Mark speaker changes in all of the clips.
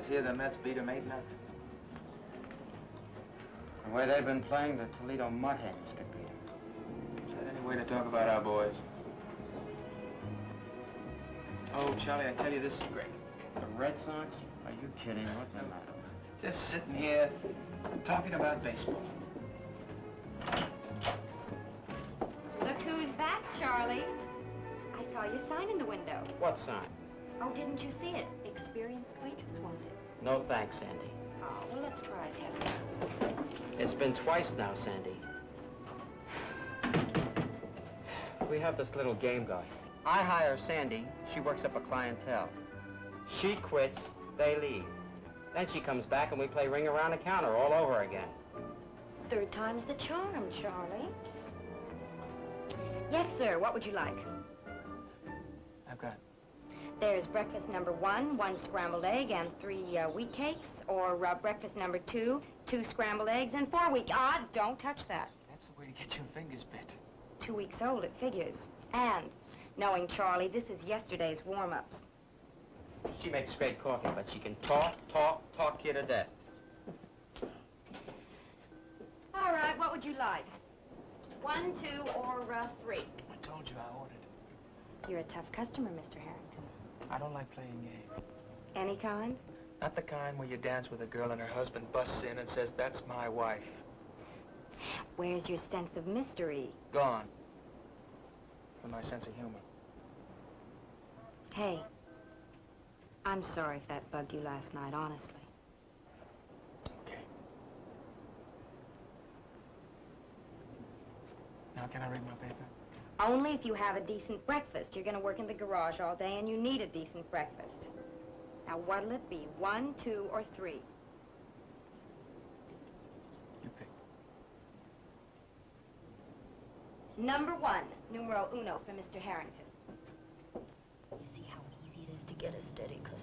Speaker 1: hear the Mets beat them 8-0.
Speaker 2: The way they've been playing, the Toledo Mud Hens could beat them.
Speaker 1: Is that any way to talk about our boys? Oh, Charlie, I tell you, this is great.
Speaker 2: The Red Sox? Are you kidding? What's the matter?
Speaker 1: Just sitting here, talking about baseball.
Speaker 3: Look who's back, Charlie. I saw your sign in the window.
Speaker 2: What sign?
Speaker 3: Oh, didn't you see it? Experienced waitress wanted.
Speaker 2: No thanks, Sandy.
Speaker 3: Oh, well, let's try a test.
Speaker 2: It's been twice now, Sandy. We have this little game going. I hire Sandy. She works up a clientele. She quits, they leave. Then she comes back and we play ring around the counter all over again.
Speaker 3: Third time's the charm, Charlie. Yes, sir. What would you like?
Speaker 1: I've got
Speaker 3: There's breakfast number 1, 1 scrambled egg and 3 wheat cakes, or breakfast number 2, 2 scrambled eggs and 4 wheat. Ah, don't touch that.
Speaker 1: That's the way to get your fingers bit.
Speaker 3: 2 weeks old, it figures. And, knowing Charlie, this is yesterday's warm-ups.
Speaker 2: She makes great coffee, but she can talk you to death.
Speaker 3: All right, what would you like? 1, 2, or 3?
Speaker 1: I told you I ordered.
Speaker 3: You're a tough customer, Mr. Harrington.
Speaker 1: I don't like playing games.
Speaker 3: Any kind?
Speaker 1: Not the kind where you dance with a girl and her husband busts in and says, "That's my wife."
Speaker 3: Where's your sense of mystery?
Speaker 1: Gone. And my sense of humor.
Speaker 3: Hey, I'm sorry if that bugged you last night, honestly.
Speaker 1: Okay. Now, can I read my paper?
Speaker 3: Only if you have a decent breakfast. You're going to work in the garage all day, and you need a decent breakfast. Now, what'll it be, 1, 2, or 3?
Speaker 1: You pick.
Speaker 3: Number 1, numero uno for Mr. Harrington. You see how easy it is to get a steady customer?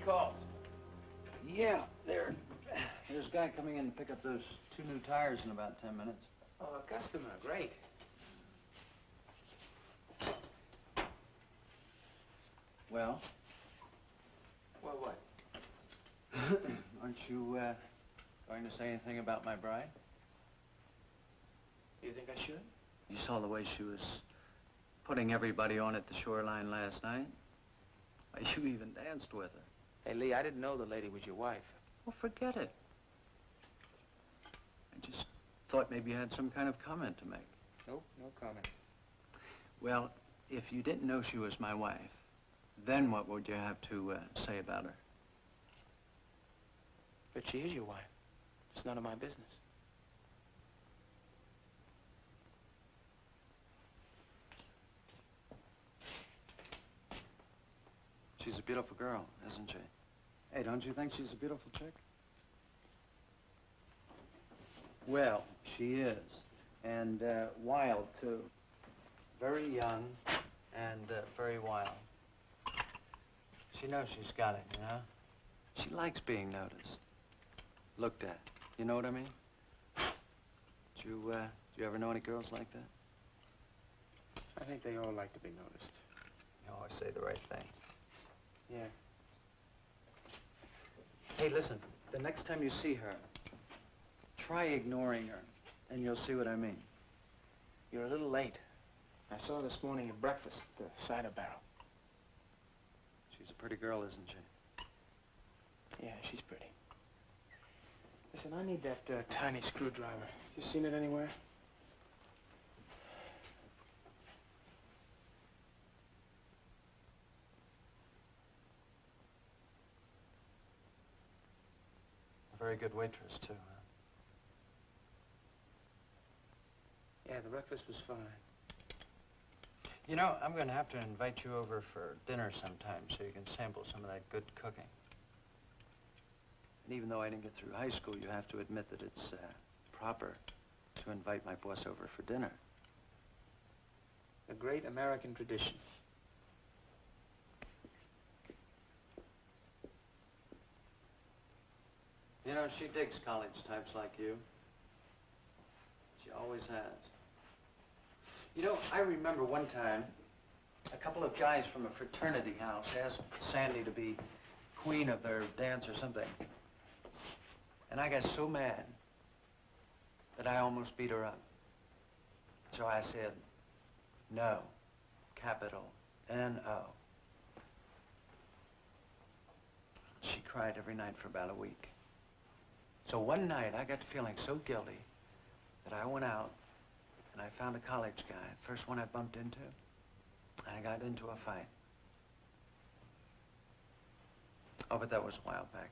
Speaker 1: Calls.
Speaker 2: Yeah, there's a guy coming in to pick up those 2 new tires in about 10 minutes.
Speaker 1: Oh, a customer. Great.
Speaker 2: Well?
Speaker 1: Well, what?
Speaker 2: Aren't you, going to say anything about my bride?
Speaker 1: You think I should?
Speaker 2: You saw the way she was putting everybody on at the shoreline last night. Why, you even danced with her.
Speaker 1: Hey, Lee, I didn't know the lady was your wife.
Speaker 2: Well, forget it. I just thought maybe you had some kind of comment to make.
Speaker 1: Nope, no comment.
Speaker 2: Well, if you didn't know she was my wife, then what would you have to say about her?
Speaker 1: But she is your wife. It's none of my business.
Speaker 2: She's a beautiful girl, isn't she? Hey, don't you think she's a beautiful chick? Well, she is. And wild, too. Very young and very wild. She knows she's got it, you know? She likes being noticed. Looked at. You know what I mean? Do you ever know any girls like that?
Speaker 1: I think they all like to be noticed.
Speaker 2: You always say the right things.
Speaker 1: Yeah.
Speaker 2: Hey, listen, the next time you see her, try ignoring her, and you'll see what I mean.
Speaker 1: You're a little late. I saw her this morning at breakfast at the cider barrel.
Speaker 2: She's a pretty girl, isn't she?
Speaker 1: Yeah, she's pretty. Listen, I need that tiny screwdriver. You seen it anywhere?
Speaker 2: A very good waitress, too, huh?
Speaker 1: Yeah, the breakfast was fine.
Speaker 2: You know, I'm going to have to invite you over for dinner sometime so you can sample some of that good cooking. And even though I didn't get through high school, you have to admit that it's proper to invite my boss over for dinner.
Speaker 1: A great American tradition.
Speaker 2: You know, she digs college types like you. She always has. You know, I remember one time, a couple of guys from a fraternity house asked Sandy to be queen of their dance or something. And I got so mad that I almost beat her up. So I said, no, capital N-O. She cried every night for about a week. So one night I got to feeling so guilty that I went out and I found a college guy, first one I bumped into, and I got into a fight. Oh, but that was a while back.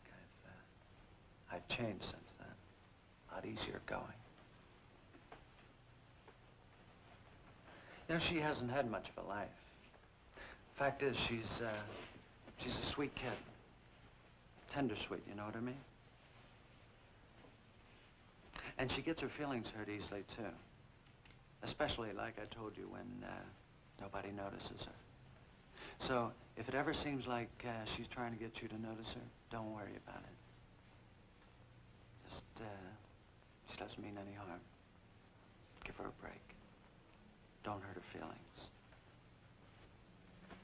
Speaker 2: I've changed since then. A lot easier going. You know, she hasn't had much of a life. Fact is, she's a sweet kid. Tender sweet, you know what I mean? And she gets her feelings hurt easily, too. Especially, like I told you, when nobody notices her. So, if it ever seems like she's trying to get you to notice her, don't worry about it. Just, she doesn't mean any harm. Give her a break. Don't hurt her feelings.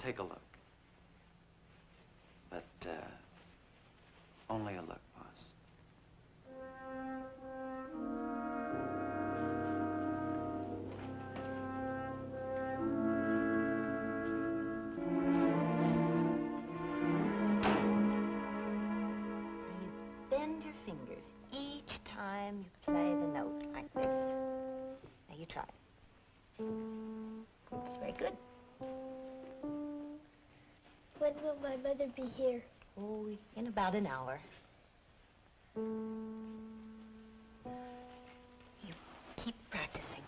Speaker 2: Take a look. But, only a look, boss.
Speaker 3: Bend your fingers each time you play the note like this. Now you try. That's very good.
Speaker 4: When will my mother be here?
Speaker 3: Oh, in about an hour. You keep practicing.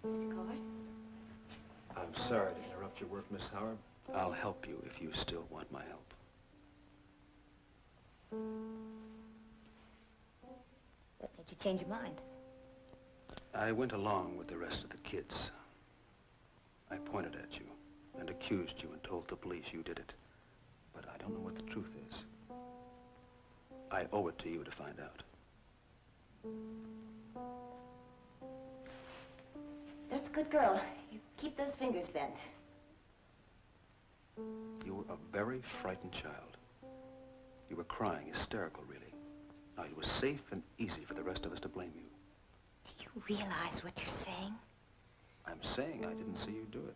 Speaker 3: Mr. Cord?
Speaker 5: I'm sorry to interrupt your work, Miss Howard. I'll help you if you still want my help.
Speaker 3: What made you change your mind?
Speaker 5: I went along with the rest of the kids. I pointed at you and accused you and told the police you did it. But I don't know what the truth is. I owe it to you to find out.
Speaker 3: That's a good girl. You keep those fingers bent.
Speaker 5: You were a very frightened child. You were crying, hysterical, really. Now, it was safe and easy for the rest of us to blame you.
Speaker 3: Do you realize what you're saying?
Speaker 5: I'm saying I didn't see you do it.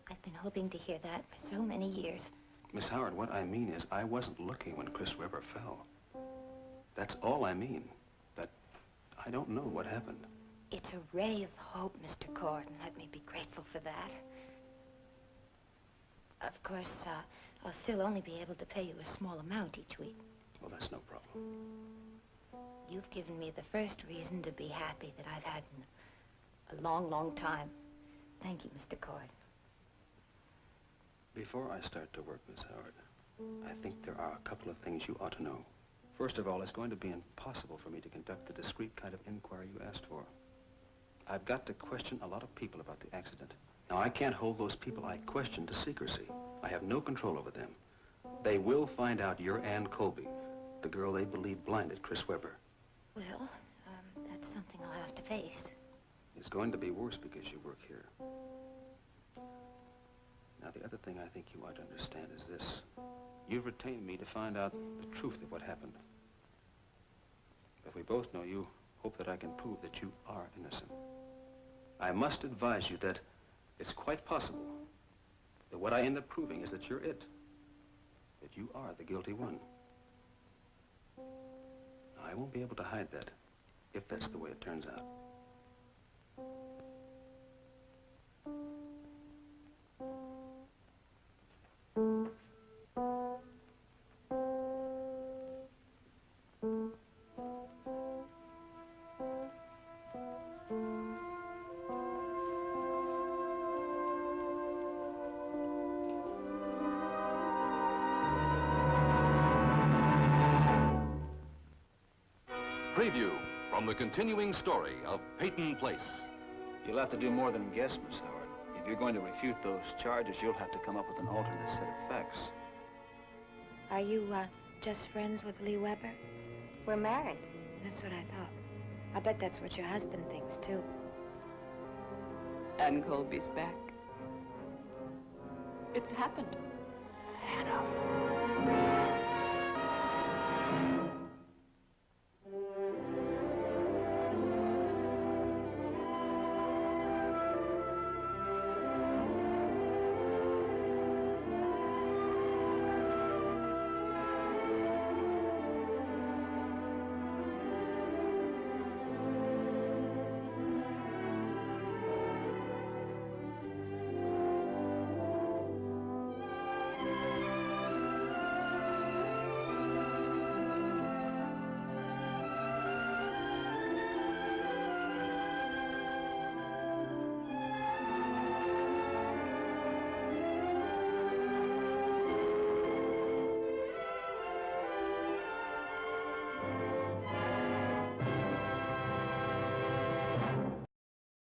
Speaker 3: I've been hoping to hear that for so many years.
Speaker 5: Miss Howard, what I mean is I wasn't looking when Chris Webber fell. That's all I mean. But I don't know what happened.
Speaker 3: It's a ray of hope, Mr. Cord, and let me be grateful for that. Of course, I'll still only be able to pay you a small amount each week.
Speaker 5: Well, that's no problem.
Speaker 3: You've given me the first reason to be happy that I've had in a long, long time. Thank you, Mr. Cord.
Speaker 5: Before I start to work, Miss Howard, I think there are a couple of things you ought to know. First of all, it's going to be impossible for me to conduct the discreet kind of inquiry you asked for. I've got to question a lot of people about the accident. Now, I can't hold those people I questioned to secrecy. I have no control over them. They will find out you're Ann Colby, the girl they believe blinded Chris Webber.
Speaker 3: Well, that's something I'll have to face.
Speaker 5: It's going to be worse because you work here. Now, the other thing I think you ought to understand is this. You've retained me to find out the truth of what happened. If we both know you, hope that I can prove that you are innocent. I must advise you that it's quite possible that what I end up proving is that you're it. That you are the guilty one. Now, I won't be able to hide that, if that's the way it turns out.
Speaker 6: Preview from the continuing story of Peyton Place.
Speaker 5: You'll have to do more than guess, Miss Howard. If If you're going to refute those charges, you'll have to come up with an alternate set of facts.
Speaker 3: Are you, just friends with Lee Weber? We're married. That's what I thought. I bet that's what your husband thinks, too.
Speaker 6: And Colby's back. It's happened.
Speaker 3: Hannah.